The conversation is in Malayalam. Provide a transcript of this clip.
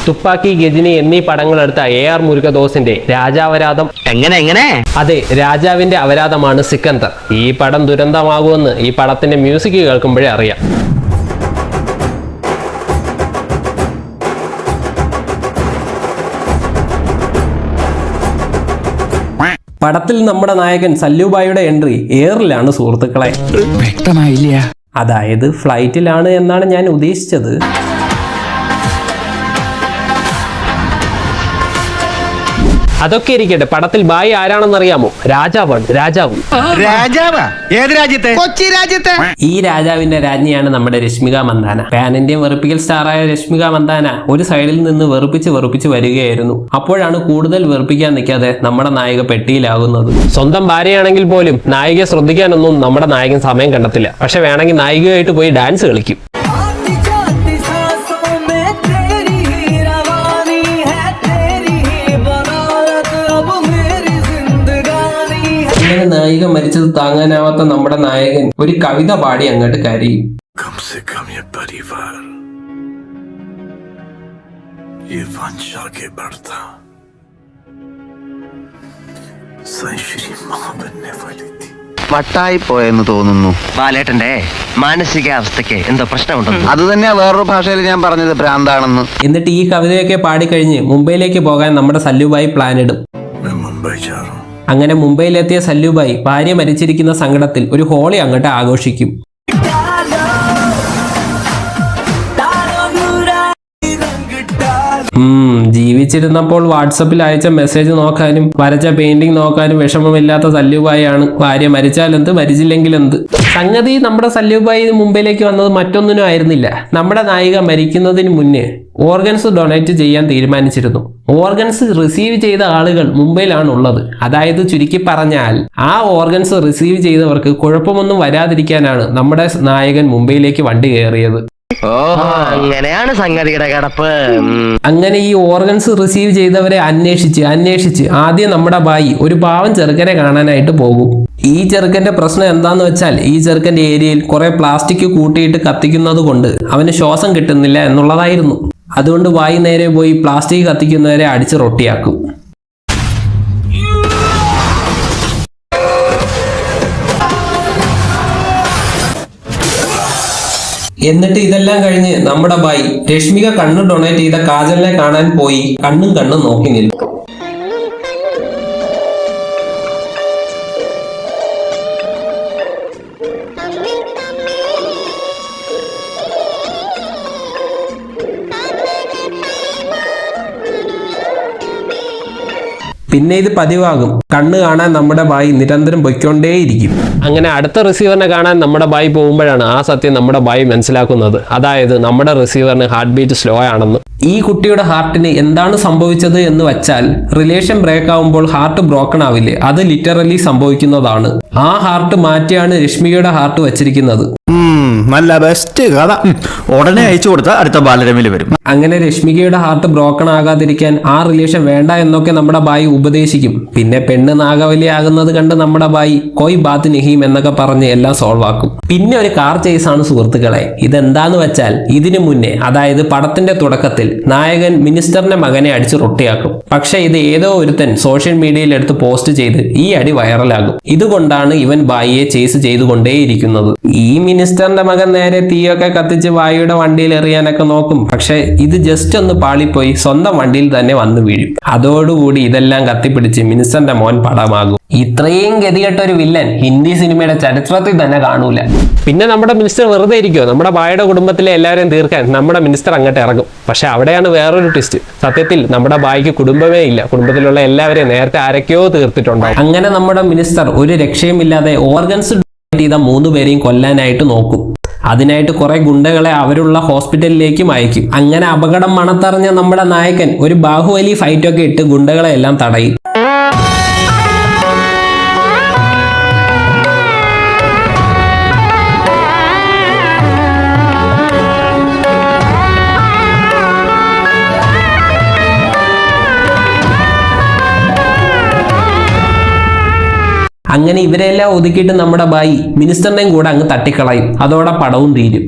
തുപ്പാക്കി, ഗജനി എന്നീ പടങ്ങളെടുത്ത AR മുരുകദോസിന്റെ രാജാവരാധം. എങ്ങനെ? അതെ, രാജാവിന്റെ അവരാധമാണ് സിക്കന്ദർ. ഈ പടം ദുരന്തമാകുമെന്ന് ഈ പടത്തിന്റെ മ്യൂസിക് കേൾക്കുമ്പോഴേ അറിയാം. പടത്തിൽ നമ്മുടെ നായകൻ സല്ലുബായിയുടെ എൻട്രി എയറിലാണ് സുഹൃത്തുക്കളെ. വ്യക്തമായില്ല. അതായത് ഫ്ലൈറ്റിലാണ് എന്നാണ് ഞാൻ ഉദ്ദേശിച്ചത്. അതൊക്കെ ഇരിക്കട്ടെ, പടത്തിൽ ബായി ആരാണെന്നറിയാമോ? രാജാവാണ്. രാജാവ്. ഏത് രാജ്യത്തെ? കൊച്ചി രാജ്യത്തെ. ഈ രാജാവിന്റെ രാജ്ഞിയാണ് നമ്മുടെ രശ്മിക മന്ദാന. പാൻ ഇന്ത്യൻ വെറുപ്പിക്കൽ സ്റ്റാറായ രശ്മിക മന്ദാന ഒരു സൈഡിൽ നിന്ന് വെറുപ്പിച്ച് വരികയായിരുന്നു. അപ്പോഴാണ് കൂടുതൽ വെറുപ്പിക്കാൻ നിൽക്കാതെ നമ്മുടെ നായിക പെട്ടിയിലാകുന്നത്. സ്വന്തം ഭാര്യയാണെങ്കിൽ പോലും നായികയെ ശ്രദ്ധിക്കാനൊന്നും നമ്മുടെ നായകൻ സമയം കണ്ടെത്തില്ല. പക്ഷെ വേണമെങ്കിൽ നായികയായിട്ട് പോയി ഡാൻസ് കളിക്കും. നായിക മരിച്ചത് താങ്ങാനാവാത്ത നമ്മുടെ നായകൻ ഒരു കവിത പാടി അങ്ങോട്ട് കരയും. വട്ടായി പോയെന്ന് തോന്നുന്നു. ബാലേട്ടന്റെ മാനസികാവസ്ഥയ്ക്ക് എന്തോ പ്രശ്നമുണ്ടെന്ന്. അത് തന്നെയാ വേറൊരു ഭാഷയിൽ ഞാൻ പറഞ്ഞത്, ഭ്രാന്താണെന്ന്. എന്നിട്ട് ഈ കവിതയൊക്കെ പാടിക്കഴിഞ്ഞ് മുംബൈയിലേക്ക് പോകാൻ നമ്മുടെ സല്ലുബായി പ്ലാൻ ഇടും. അങ്ങനെ മുംബൈയിലെത്തിയ സല്ലുബായി ഭാര്യ മരിച്ചിരിക്കുന്ന സങ്കടത്തിൽ ഒരു ഹോളി അങ്ങോട്ട് ആഘോഷിക്കും. ജീവിച്ചിരുന്നപ്പോൾ വാട്സപ്പിൽ അയച്ച മെസ്സേജ് നോക്കാനും വരച്ച പെയിന്റിംഗ് നോക്കാനും വിഷമമില്ലാത്ത സല്ലുബായിയാണ് ഭാര്യ മരിച്ചാൽ എന്ത്, മരിച്ചില്ലെങ്കിൽ എന്ത്. സംഗതി നമ്മുടെ സല്ലുബായി മുംബൈയിലേക്ക് വന്നത് മറ്റൊന്നിനും ആയിരുന്നില്ല. നമ്മുടെ നായിക മരിക്കുന്നതിന് മുന്നേ ഓർഗൻസ് ഡൊണേറ്റ് ചെയ്യാൻ തീരുമാനിച്ചിരുന്നു. ഓർഗൻസ് റിസീവ് ചെയ്ത ആളുകൾ മുംബൈയിലാണ് ഉള്ളത്. അതായത് ചുരുക്കി പറഞ്ഞാൽ ആ ഓർഗൻസ് റിസീവ് ചെയ്തവർക്ക് കുഴപ്പമൊന്നും വരാതിരിക്കാനാണ് നമ്മുടെ നായകൻ മുംബൈയിലേക്ക് വണ്ടി കയറിയത്. അങ്ങനെയാണ് സംഗതിയുടെ കിടപ്പ്. അങ്ങനെ ഈ ഓർഗൻസ് റിസീവ് ചെയ്തവരെ അന്വേഷിച്ച് ആദ്യം നമ്മുടെ ബായി ഒരു പാവം ചെറുക്കനെ കാണാനായിട്ട് പോകും. ഈ ചെറുക്കന്റെ പ്രശ്നം എന്താന്ന് വെച്ചാൽ ഈ ചെറുക്കന്റെ ഏരിയയിൽ കുറെ പ്ലാസ്റ്റിക് കൂട്ടിയിട്ട് കത്തിക്കുന്നത് കൊണ്ട് അവന് ശ്വാസം കിട്ടുന്നില്ല എന്നുള്ളതായിരുന്നു. അതുകൊണ്ട് ബായി നേരെ പോയി പ്ലാസ്റ്റിക് കത്തിക്കുന്നവരെ അടിച്ച് റൊട്ടിയാക്കും. എന്നിട്ട് ഇതെല്ലാം കഴിഞ്ഞ് നമ്മുടെ ബായി രശ്മിക കണ്ണ് ഡൊണേറ്റ് ചെയ്ത കാജലിനെ കാണാൻ പോയി കണ്ണും നോക്കി നിൽക്കും. പിന്നെ ഇത് പതിവാകും. കണ്ണ് കാണാൻ നമ്മുടെ ബായി നിരന്തരം പൊയ്ക്കൊണ്ടേയിരിക്കും. അങ്ങനെ അടുത്ത റിസീവറിനെ കാണാൻ നമ്മുടെ ബായി പോകുമ്പോഴാണ് ആ സത്യം നമ്മുടെ ബായി മനസ്സിലാക്കുന്നത്. അതായത് നമ്മുടെ റിസീവറിന് ഹാർട്ട് ബീറ്റ് സ്ലോ ആണെന്ന്. ഈ കുട്ടിയുടെ ഹാർട്ടിന് എന്താണ് സംഭവിച്ചത് എന്ന് വെച്ചാൽ, റിലേഷൻ ബ്രേക്ക് ആവുമ്പോൾ ഹാർട്ട് ബ്രോക്കൺ ആവില്ലേ, അത് ലിറ്ററലി സംഭവിക്കുന്നതാണ്. ആ ഹാർട്ട് മാറ്റിയാണ് രശ്മികയുടെ ഹാർട്ട് വച്ചിരിക്കുന്നത്. നല്ല ബെസ്റ്റ് കഥ. ഉടനെ അയച്ചു കൊടുത്താൽ അടുത്ത ബാലരമയിൽ വരും. അങ്ങനെ രശ്മികയുടെ ഹാർട്ട് ബ്രോക്കൺ ആകാതിരിക്കാൻ ആ റിലേഷൻ വേണ്ട എന്നൊക്കെ നമ്മുടെ ബായി ഉപദേശിക്കും. പിന്നെ പെണ്ണ് നാഗവലി ആകുന്നത് കണ്ട് നമ്മുടെ ബായി കോയ് ബാത്ത് നഹീം എന്നൊക്കെ പറഞ്ഞ് എല്ലാം സോൾവ് ആക്കും. പിന്നെ ഒരു കാർ ചേസ് ആണ് സുഹൃത്തുക്കളെ. ഇതെന്താന്ന് വെച്ചാൽ, ഇതിനു മുന്നേ അതായത് പടത്തിന്റെ തുടക്കത്തിൽ നായകൻ മിനിസ്റ്ററിന്റെ മകനെ അടിച്ച് റൊട്ടിയാക്കും. പക്ഷെ ഇത് ഏതോ ഒരുത്തൻ സോഷ്യൽ മീഡിയയിൽ എടുത്ത് പോസ്റ്റ് ചെയ്ത് ഈ അടി വൈറലാകും. ഇതുകൊണ്ടാണ് ഇവൻ ബായിയെ ചേസ് ചെയ്തുകൊണ്ടേയിരിക്കുന്നത്. ഈ മിനിസ്റ്ററിന്റെ മകൻ നേരെ തീയൊക്കെ കത്തിച്ച് ബായിയുടെ വണ്ടിയിൽ എറിയാനൊക്കെ നോക്കും. പക്ഷെ ഇത് ജസ്റ്റ് ഒന്ന് പാളിപ്പോയി സ്വന്തം വണ്ടിയിൽ തന്നെ വന്നു വീഴും. അതോടുകൂടി ഇതെല്ലാം കത്തിപ്പിടിച്ച് മിനിസ്റ്ററിന്റെ മോൻ പടമാകും. ഇത്രയും ഗതികെട്ട ഒരു വില്ലൻ ഹിന്ദി സിനിമയുടെ ചരിത്രത്തിൽ തന്നെ കാണൂല. പിന്നെ നമ്മുടെ മിനിസ്റ്റർ വെറുതെ ഇരിക്കുമോ? നമ്മുടെ ബായുടെ കുടുംബത്തിലെ എല്ലാവരെയും തീർക്കാൻ നമ്മുടെ മിനിസ്റ്റർ അങ്ങോട്ട് ഇറങ്ങും. പക്ഷെ അവിടെയാണ് വേറൊരു ട്വിസ്റ്റ്. സത്യത്തിൽ നമ്മുടെ ബായിക്ക് കുടുംബമേ ഇല്ല. കുടുംബത്തിലുള്ള എല്ലാവരെയും നേരത്തെ ആരൊക്കെയോ തീർത്തിട്ടുണ്ടാവും. അങ്ങനെ നമ്മുടെ മിനിസ്റ്റർ ഒരു രക്ഷയുമില്ലാതെ ഓർഗൻസ് ചെയ്ത 3 പേരെയും കൊല്ലാനായിട്ട് നോക്കും. അതിനായിട്ട് കുറെ ഗുണ്ടകളെ അവരുള്ള ഹോസ്പിറ്റലിലേക്കും അയക്കും. അങ്ങനെ അപകടം മണത്തറിഞ്ഞ നമ്മുടെ നായകൻ ഒരു ബാഹുബലി ഫൈറ്റൊക്കെ ഇട്ട് ഗുണ്ടകളെ എല്ലാം തടയും. അങ്ങനെ ഇവരെല്ലാം ഒതുക്കിയിട്ട് നമ്മുടെ ബായി മിനിസ്റ്ററിനെയും കൂടെ അങ്ങ് തട്ടിക്കളയും. അതോടെ പടവും തീരും.